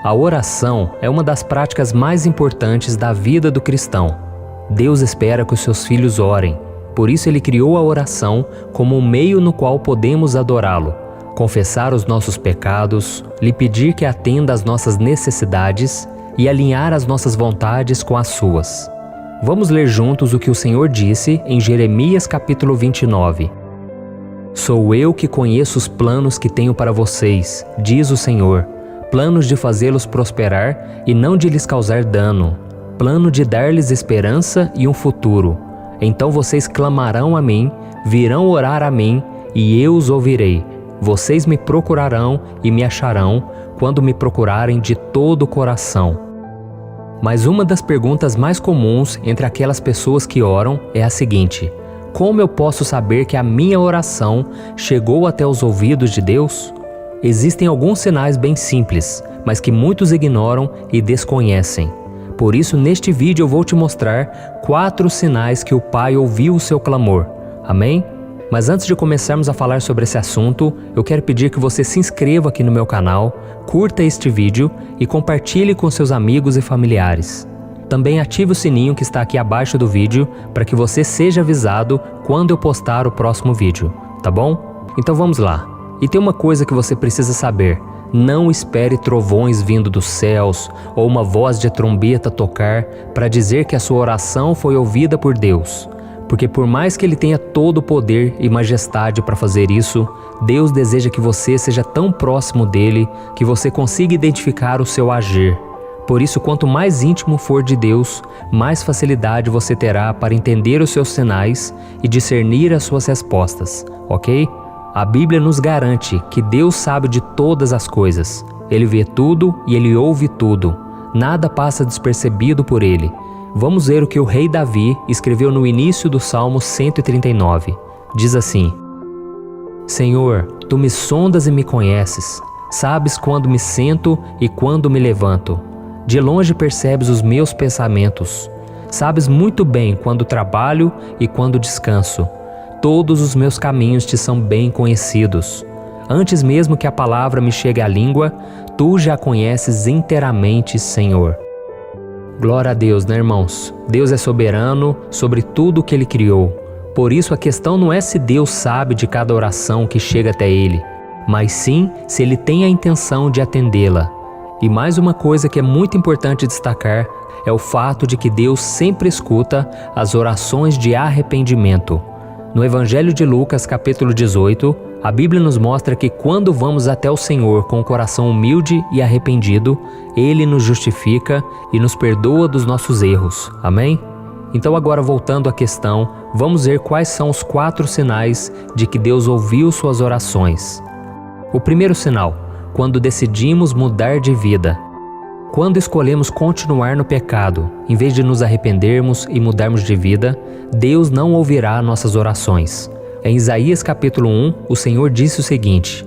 A oração é uma das práticas mais importantes da vida do cristão. Deus espera que os seus filhos orem, por isso Ele criou a oração como um meio no qual podemos adorá-lo, confessar os nossos pecados, lhe pedir que atenda às nossas necessidades e alinhar as nossas vontades com as suas. Vamos ler juntos o que o Senhor disse em Jeremias capítulo 29. Sou eu que conheço os planos que tenho para vocês, diz o Senhor, planos de fazê-los prosperar e não de lhes causar dano, plano de dar-lhes esperança e um futuro. Então vocês clamarão a mim, virão orar a mim, e eu os ouvirei. Vocês me procurarão e me acharão, quando me procurarem de todo o coração. Mas uma das perguntas mais comuns entre aquelas pessoas que oram é a seguinte: como eu posso saber que a minha oração chegou até os ouvidos de Deus? Existem alguns sinais bem simples, mas que muitos ignoram e desconhecem. Por isso, neste vídeo eu vou te mostrar 4 sinais que o Pai ouviu o seu clamor. Amém? Mas antes de começarmos a falar sobre esse assunto, eu quero pedir que você se inscreva aqui no meu canal, curta este vídeo e compartilhe com seus amigos e familiares. Também ative o sininho que está aqui abaixo do vídeo para que você seja avisado quando eu postar o próximo vídeo, tá bom? Então vamos lá. E tem uma coisa que você precisa saber: não espere trovões vindo dos céus ou uma voz de trombeta tocar para dizer que a sua oração foi ouvida por Deus. Porque por mais que Ele tenha todo o poder e majestade para fazer isso, Deus deseja que você seja tão próximo dEle que você consiga identificar o seu agir. Por isso, quanto mais íntimo for de Deus, mais facilidade você terá para entender os seus sinais e discernir as suas respostas, ok? A Bíblia nos garante que Deus sabe de todas as coisas. Ele vê tudo e Ele ouve tudo. Nada passa despercebido por Ele. Vamos ver o que o rei Davi escreveu no início do Salmo 139. Diz assim: Senhor, Tu me sondas e me conheces. Sabes quando me sento e quando me levanto. De longe percebes os meus pensamentos. Sabes muito bem quando trabalho e quando descanso. Todos os meus caminhos te são bem conhecidos. Antes mesmo que a palavra me chegue à língua, Tu já conheces inteiramente, Senhor. Glória a Deus, né, irmãos? Deus é soberano sobre tudo o que Ele criou. Por isso a questão não é se Deus sabe de cada oração que chega até Ele, mas sim se Ele tem a intenção de atendê-la. E mais uma coisa que é muito importante destacar é o fato de que Deus sempre escuta as orações de arrependimento. No Evangelho de Lucas, capítulo 18, a Bíblia nos mostra que quando vamos até o Senhor com o coração humilde e arrependido, Ele nos justifica e nos perdoa dos nossos erros. Amém? Então agora, voltando à questão, vamos ver quais são os 4 sinais de que Deus ouviu suas orações. O primeiro sinal: quando decidimos mudar de vida. Quando escolhemos continuar no pecado, em vez de nos arrependermos e mudarmos de vida, Deus não ouvirá nossas orações. Em Isaías capítulo 1, o Senhor disse o seguinte: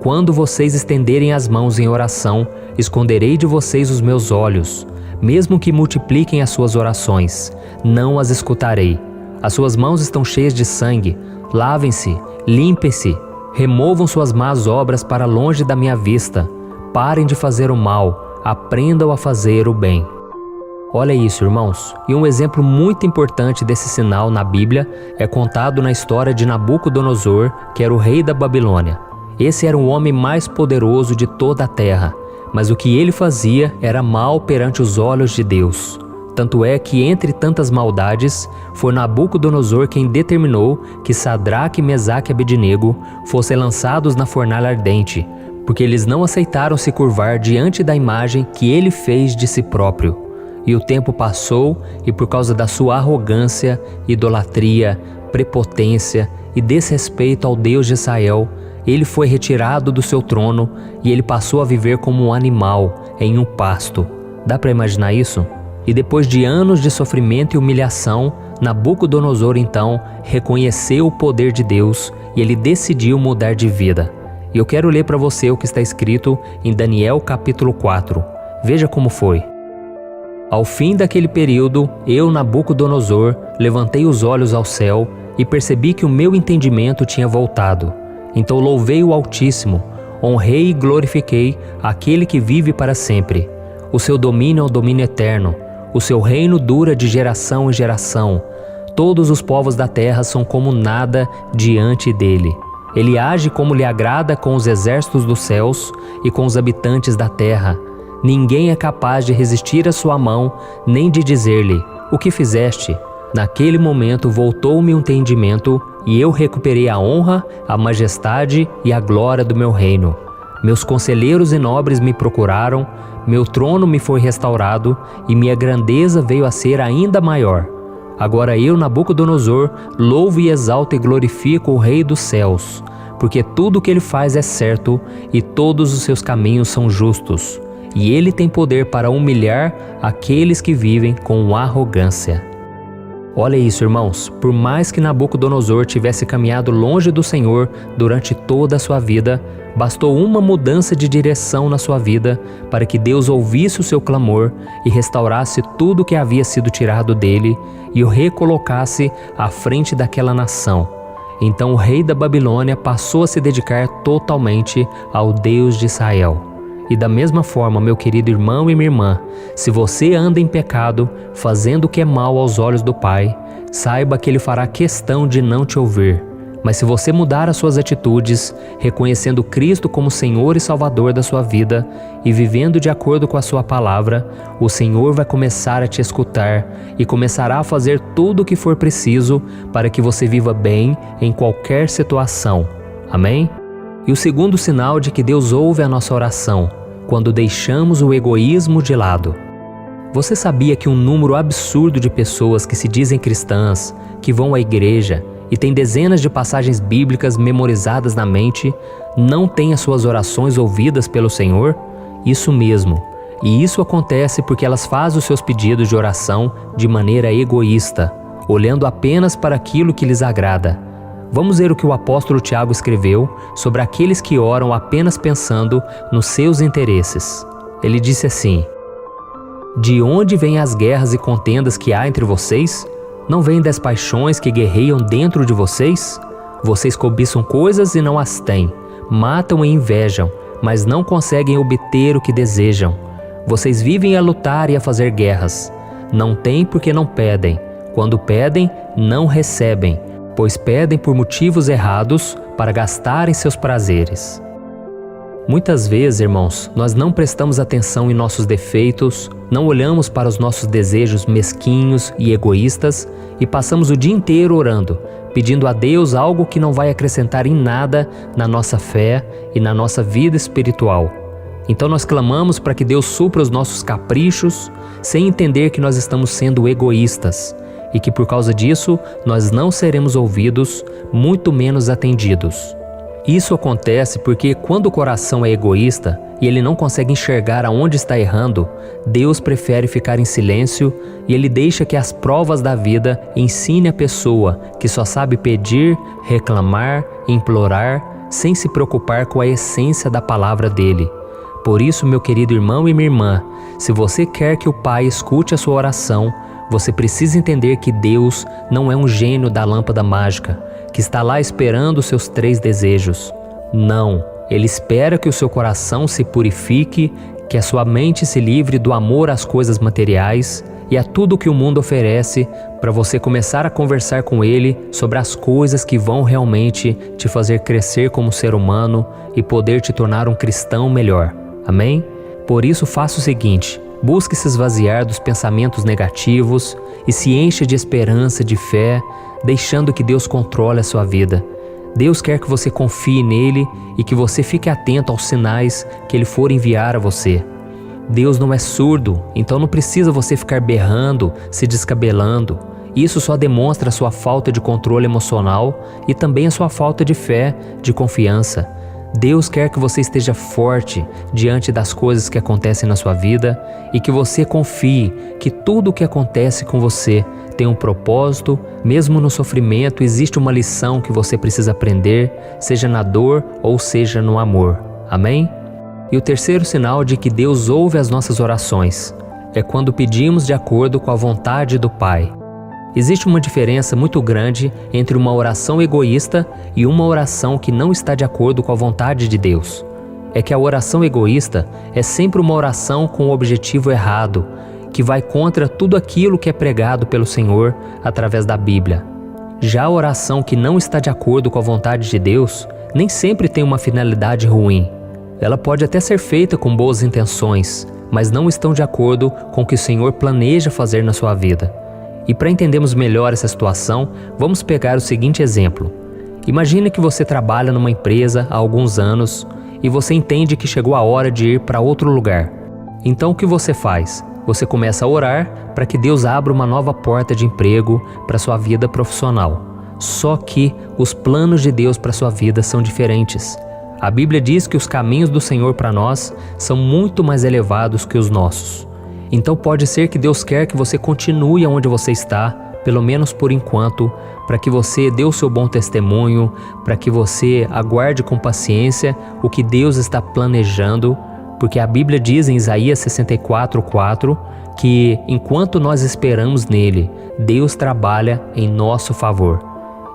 Quando vocês estenderem as mãos em oração, esconderei de vocês os meus olhos. Mesmo que multipliquem as suas orações, não as escutarei. As suas mãos estão cheias de sangue. Lavem-se, limpem-se, removam suas más obras para longe da minha vista. Parem de fazer o mal, aprendam a fazer o bem. Olha isso, irmãos. E um exemplo muito importante desse sinal na Bíblia é contado na história de Nabucodonosor, que era o rei da Babilônia. Esse era o homem mais poderoso de toda a terra, mas o que ele fazia era mal perante os olhos de Deus. Tanto é que, entre tantas maldades, foi Nabucodonosor quem determinou que Sadraque, Mesaque e Abednego fossem lançados na fornalha ardente, porque eles não aceitaram se curvar diante da imagem que ele fez de si próprio. E o tempo passou, e por causa da sua arrogância, idolatria, prepotência e desrespeito ao Deus de Israel, ele foi retirado do seu trono e ele passou a viver como um animal em um pasto. Dá para imaginar isso? E depois de anos de sofrimento e humilhação, Nabucodonosor então reconheceu o poder de Deus e ele decidiu mudar de vida. E eu quero ler para você o que está escrito em Daniel capítulo 4. Veja como foi. Ao fim daquele período, eu, Nabucodonosor, levantei os olhos ao céu e percebi que o meu entendimento tinha voltado. Então louvei o Altíssimo, honrei e glorifiquei aquele que vive para sempre. O seu domínio é o domínio eterno. O seu reino dura de geração em geração. Todos os povos da terra são como nada diante dele. Ele age como lhe agrada com os exércitos dos céus e com os habitantes da terra. Ninguém é capaz de resistir à sua mão, nem de dizer-lhe: o que fizeste? Naquele momento voltou-me o entendimento e eu recuperei a honra, a majestade e a glória do meu reino. Meus conselheiros e nobres me procuraram, meu trono me foi restaurado e minha grandeza veio a ser ainda maior. Agora eu, Nabucodonosor, louvo e exalto e glorifico o Rei dos céus, porque tudo o que ele faz é certo e todos os seus caminhos são justos, e ele tem poder para humilhar aqueles que vivem com arrogância. Olha isso, irmãos, por mais que Nabucodonosor tivesse caminhado longe do Senhor durante toda a sua vida, bastou uma mudança de direção na sua vida para que Deus ouvisse o seu clamor e restaurasse tudo que havia sido tirado dele e o recolocasse à frente daquela nação. Então o rei da Babilônia passou a se dedicar totalmente ao Deus de Israel. E da mesma forma, meu querido irmão e minha irmã, se você anda em pecado, fazendo o que é mal aos olhos do Pai, saiba que Ele fará questão de não te ouvir. Mas se você mudar as suas atitudes, reconhecendo Cristo como Senhor e Salvador da sua vida e vivendo de acordo com a sua palavra, o Senhor vai começar a te escutar e começará a fazer tudo o que for preciso para que você viva bem em qualquer situação. Amém? E o segundo sinal de que Deus ouve a nossa oração, quando deixamos o egoísmo de lado. Você sabia que um número absurdo de pessoas que se dizem cristãs, que vão à igreja e têm dezenas de passagens bíblicas memorizadas na mente, não têm as suas orações ouvidas pelo Senhor? Isso mesmo. E isso acontece porque elas fazem os seus pedidos de oração de maneira egoísta, olhando apenas para aquilo que lhes agrada. Vamos ver o que o apóstolo Tiago escreveu sobre aqueles que oram apenas pensando nos seus interesses. Ele disse assim: de onde vêm as guerras e contendas que há entre vocês? Não vêm das paixões que guerreiam dentro de vocês? Vocês cobiçam coisas e não as têm, matam e invejam, mas não conseguem obter o que desejam. Vocês vivem a lutar e a fazer guerras. Não têm porque não pedem. Quando pedem, não recebem, pois pedem por motivos errados para gastarem seus prazeres. Muitas vezes, irmãos, nós não prestamos atenção em nossos defeitos, não olhamos para os nossos desejos mesquinhos e egoístas e passamos o dia inteiro orando, pedindo a Deus algo que não vai acrescentar em nada na nossa fé e na nossa vida espiritual. Então nós clamamos para que Deus supra os nossos caprichos, sem entender que nós estamos sendo egoístas e que por causa disso nós não seremos ouvidos, muito menos atendidos. Isso acontece porque quando o coração é egoísta e ele não consegue enxergar aonde está errando, Deus prefere ficar em silêncio e Ele deixa que as provas da vida ensine a pessoa que só sabe pedir, reclamar, implorar, sem se preocupar com a essência da palavra dele. Por isso, meu querido irmão e minha irmã, se você quer que o Pai escute a sua oração, você precisa entender que Deus não é um gênio da lâmpada mágica, que está lá esperando os seus 3 desejos. Não, Ele espera que o seu coração se purifique, que a sua mente se livre do amor às coisas materiais e a tudo que o mundo oferece, para você começar a conversar com Ele sobre as coisas que vão realmente te fazer crescer como ser humano e poder te tornar um cristão melhor. Amém? Por isso faça o seguinte: busque se esvaziar dos pensamentos negativos e se encha de esperança, de fé, deixando que Deus controle a sua vida. Deus quer que você confie nele e que você fique atento aos sinais que Ele for enviar a você. Deus não é surdo, então não precisa você ficar berrando, se descabelando. Isso só demonstra a sua falta de controle emocional e também a sua falta de fé, de confiança. Deus quer que você esteja forte diante das coisas que acontecem na sua vida e que você confie que tudo o que acontece com você tem um propósito. Mesmo no sofrimento existe uma lição que você precisa aprender, seja na dor ou seja no amor. Amém? E o terceiro sinal de que Deus ouve as nossas orações é quando pedimos de acordo com a vontade do Pai. Existe uma diferença muito grande entre uma oração egoísta e uma oração que não está de acordo com a vontade de Deus. é que a oração egoísta é sempre uma oração com o objetivo errado, que vai contra tudo aquilo que é pregado pelo Senhor através da Bíblia. Já a oração que não está de acordo com a vontade de Deus nem sempre tem uma finalidade ruim. Ela pode até ser feita com boas intenções, mas não estão de acordo com o que o Senhor planeja fazer na sua vida. E para entendermos melhor essa situação, vamos pegar o seguinte exemplo. Imagine que você trabalha numa empresa há alguns anos e você entende que chegou a hora de ir para outro lugar. Então o que você faz? Você começa a orar para que Deus abra uma nova porta de emprego para sua vida profissional. Só que os planos de Deus para sua vida são diferentes. A Bíblia diz que os caminhos do Senhor para nós são muito mais elevados que os nossos. Então pode ser que Deus quer que você continue onde você está, pelo menos por enquanto, para que você dê o seu bom testemunho, para que você aguarde com paciência o que Deus está planejando, porque a Bíblia diz em Isaías 64:4 que enquanto nós esperamos nele, Deus trabalha em nosso favor.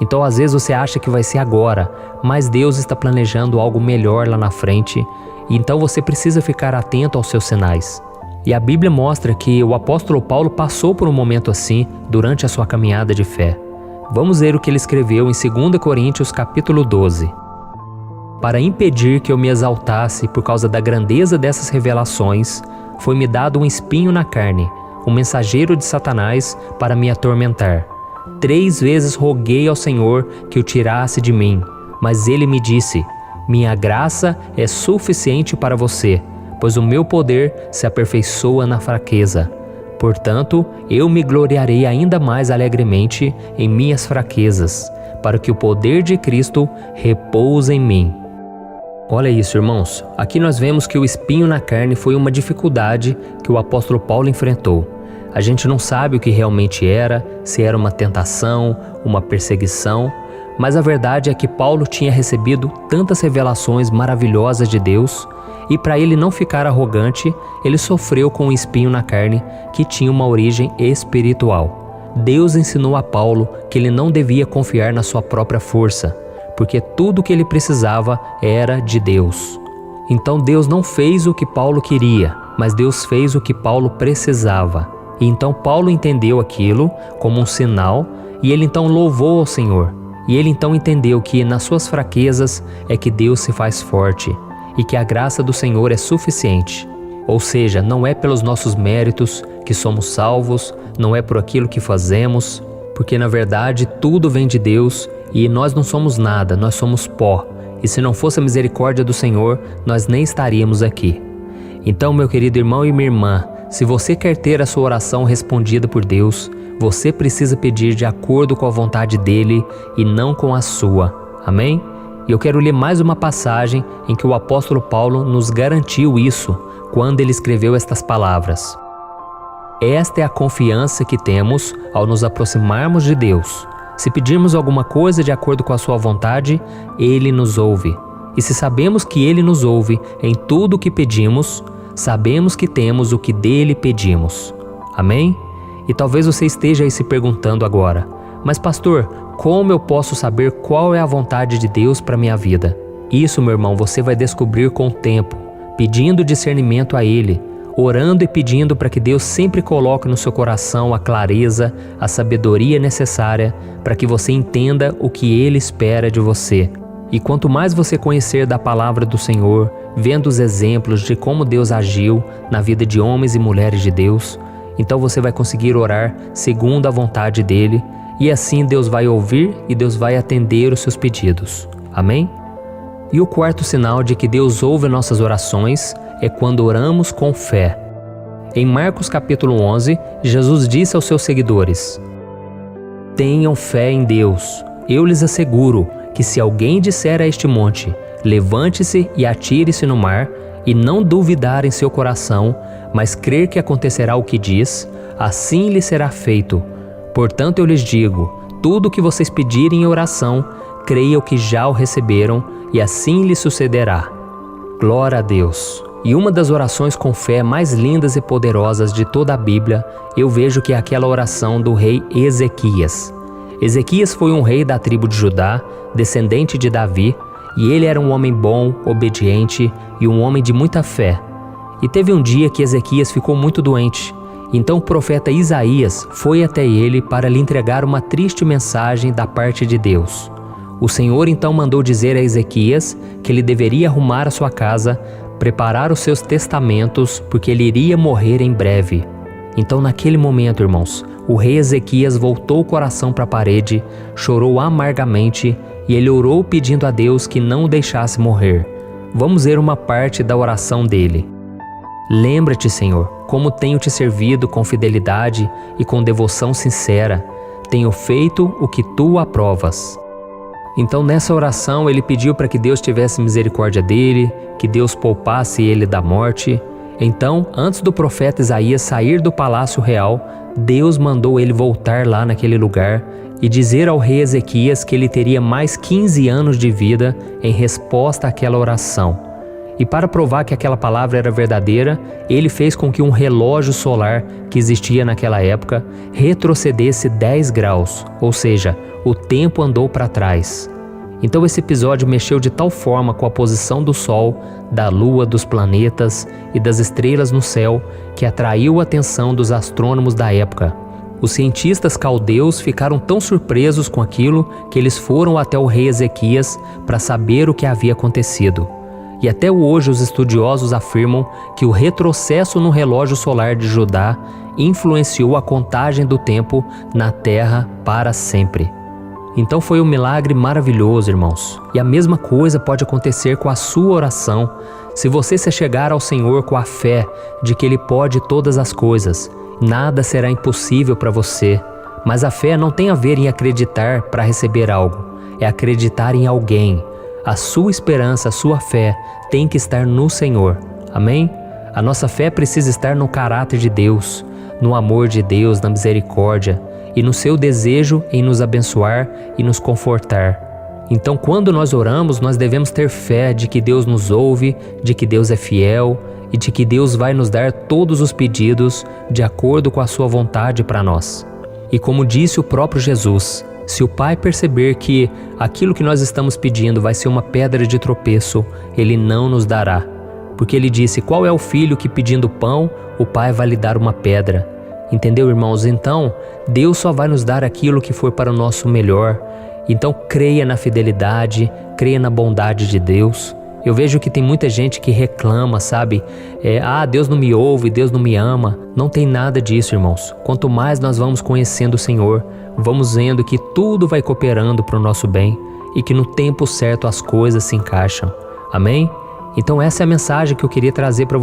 Então às vezes você acha que vai ser agora, mas Deus está planejando algo melhor lá na frente, e então você precisa ficar atento aos seus sinais. E a Bíblia mostra que o apóstolo Paulo passou por um momento assim durante a sua caminhada de fé. Vamos ver o que ele escreveu em 2 Coríntios capítulo 12. Para impedir que eu me exaltasse por causa da grandeza dessas revelações, foi-me dado um espinho na carne, um mensageiro de Satanás para me atormentar. 3 vezes roguei ao Senhor que o tirasse de mim, mas ele me disse: minha graça é suficiente para você, pois o meu poder se aperfeiçoa na fraqueza. Portanto, eu me gloriarei ainda mais alegremente em minhas fraquezas, para que o poder de Cristo repouse em mim. Olha isso, irmãos. Aqui nós vemos que o espinho na carne foi uma dificuldade que o apóstolo Paulo enfrentou. A gente não sabe o que realmente era, se era uma tentação, uma perseguição, mas a verdade é que Paulo tinha recebido tantas revelações maravilhosas de Deus, e para ele não ficar arrogante, ele sofreu com um espinho na carne que tinha uma origem espiritual. Deus ensinou a Paulo que ele não devia confiar na sua própria força, porque tudo o que ele precisava era de Deus. Então Deus não fez o que Paulo queria, mas Deus fez o que Paulo precisava. E então Paulo entendeu aquilo como um sinal, e ele então louvou ao Senhor. E ele então entendeu que nas suas fraquezas é que Deus se faz forte, e que a graça do Senhor é suficiente. Ou seja, não é pelos nossos méritos que somos salvos, não é por aquilo que fazemos, porque na verdade tudo vem de Deus e nós não somos nada, nós somos pó. E se não fosse a misericórdia do Senhor, nós nem estaríamos aqui. Então, meu querido irmão e minha irmã, se você quer ter a sua oração respondida por Deus, você precisa pedir de acordo com a vontade dele e não com a sua. Amém? E eu quero ler mais uma passagem em que o apóstolo Paulo nos garantiu isso, quando ele escreveu estas palavras. Esta é a confiança que temos ao nos aproximarmos de Deus. Se pedirmos alguma coisa de acordo com a sua vontade, Ele nos ouve. E se sabemos que Ele nos ouve em tudo o que pedimos, sabemos que temos o que dele pedimos. Amém? E talvez você esteja aí se perguntando agora: mas pastor, como eu posso saber qual é a vontade de Deus para minha vida? Isso, meu irmão, você vai descobrir com o tempo, pedindo discernimento a Ele, orando e pedindo para que Deus sempre coloque no seu coração a clareza, a sabedoria necessária para que você entenda o que Ele espera de você. E quanto mais você conhecer da palavra do Senhor, vendo os exemplos de como Deus agiu na vida de homens e mulheres de Deus, então você vai conseguir orar segundo a vontade dEle, e assim Deus vai ouvir e Deus vai atender os seus pedidos. Amém? E o quarto sinal de que Deus ouve nossas orações é quando oramos com fé. Em Marcos capítulo 11, Jesus disse aos seus seguidores: tenham fé em Deus. Eu lhes asseguro que se alguém disser a este monte, levante-se e atire-se no mar, e não duvidar em seu coração, mas crer que acontecerá o que diz, assim lhe será feito. Portanto eu lhes digo, tudo o que vocês pedirem em oração, creiam que já o receberam, e assim lhe sucederá. Glória a Deus! E uma das orações com fé mais lindas e poderosas de toda a Bíblia, eu vejo que é aquela oração do rei Ezequias. Ezequias foi um rei da tribo de Judá, descendente de Davi, E ele era um homem bom, obediente e um homem de muita fé. E teve um dia que Ezequias ficou muito doente. Então o profeta Isaías foi até ele para lhe entregar uma triste mensagem da parte de Deus. O Senhor então mandou dizer a Ezequias que ele deveria arrumar a sua casa, preparar os seus testamentos, porque ele iria morrer em breve. Então naquele momento, irmãos, o rei Ezequias voltou o coração para a parede, chorou amargamente e ele orou pedindo a Deus que não o deixasse morrer. Vamos ver uma parte da oração dele. Lembra-te, Senhor, como tenho te servido com fidelidade e com devoção sincera. Tenho feito o que tu aprovas. Então nessa oração ele pediu para que Deus tivesse misericórdia dele, que Deus poupasse ele da morte. Então, antes do profeta Isaías sair do palácio real, Deus mandou ele voltar lá naquele lugar e dizer ao rei Ezequias que ele teria mais 15 anos de vida em resposta àquela oração. E para provar que aquela palavra era verdadeira, ele fez com que um relógio solar que existia naquela época retrocedesse 10 graus, ou seja, o tempo andou para trás. Então esse episódio mexeu de tal forma com a posição do Sol, da Lua, dos planetas e das estrelas no céu, que atraiu a atenção dos astrônomos da época. Os cientistas caldeus ficaram tão surpresos com aquilo que eles foram até o rei Ezequias para saber o que havia acontecido. E até hoje os estudiosos afirmam que o retrocesso no relógio solar de Judá influenciou a contagem do tempo na Terra para sempre. Então foi um milagre maravilhoso, irmãos. E a mesma coisa pode acontecer com a sua oração, se você se chegar ao Senhor com a fé de que Ele pode todas as coisas. Nada será impossível para você. Mas a fé não tem a ver em acreditar para receber algo, é acreditar em alguém. A sua esperança, a sua fé tem que estar no Senhor. Amém? A nossa fé precisa estar no caráter de Deus, no amor de Deus, na misericórdia e no seu desejo em nos abençoar e nos confortar. Então, quando nós oramos, nós devemos ter fé de que Deus nos ouve, de que Deus é fiel e de que Deus vai nos dar todos os pedidos de acordo com a sua vontade para nós. E como disse o próprio Jesus, se o Pai perceber que aquilo que nós estamos pedindo vai ser uma pedra de tropeço, Ele não nos dará. Porque Ele disse, qual é o filho que pedindo pão, o Pai vai lhe dar uma pedra? Entendeu, irmãos? Então, Deus só vai nos dar aquilo que for para o nosso melhor. Então, creia na fidelidade, creia na bondade de Deus. Eu vejo que tem muita gente que reclama, sabe? Deus não me ouve, Deus não me ama. Não tem nada disso, irmãos. Quanto mais nós vamos conhecendo o Senhor, vamos vendo que tudo vai cooperando para o nosso bem e que no tempo certo as coisas se encaixam. Amém? Então essa é a mensagem que eu queria trazer para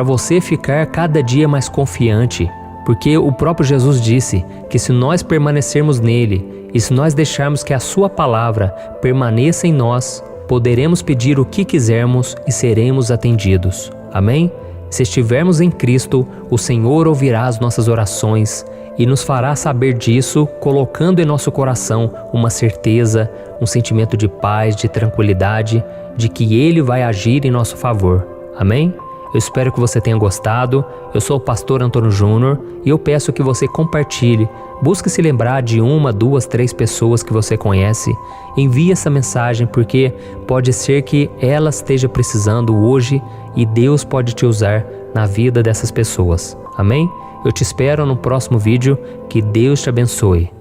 você ficar cada dia mais confiante. Porque o próprio Jesus disse que se nós permanecermos nele e se nós deixarmos que a sua palavra permaneça em nós, poderemos pedir o que quisermos e seremos atendidos. Amém? Se estivermos em Cristo, o Senhor ouvirá as nossas orações e nos fará saber disso, colocando em nosso coração uma certeza, um sentimento de paz, de tranquilidade, de que Ele vai agir em nosso favor. Amém? Eu espero que você tenha gostado. Eu sou o pastor Antônio Júnior e eu peço que você compartilhe. Busque se lembrar de 1, 2, 3 pessoas que você conhece. Envie essa mensagem porque pode ser que ela esteja precisando hoje e Deus pode te usar na vida dessas pessoas. Amém? Eu te espero no próximo vídeo. Que Deus te abençoe.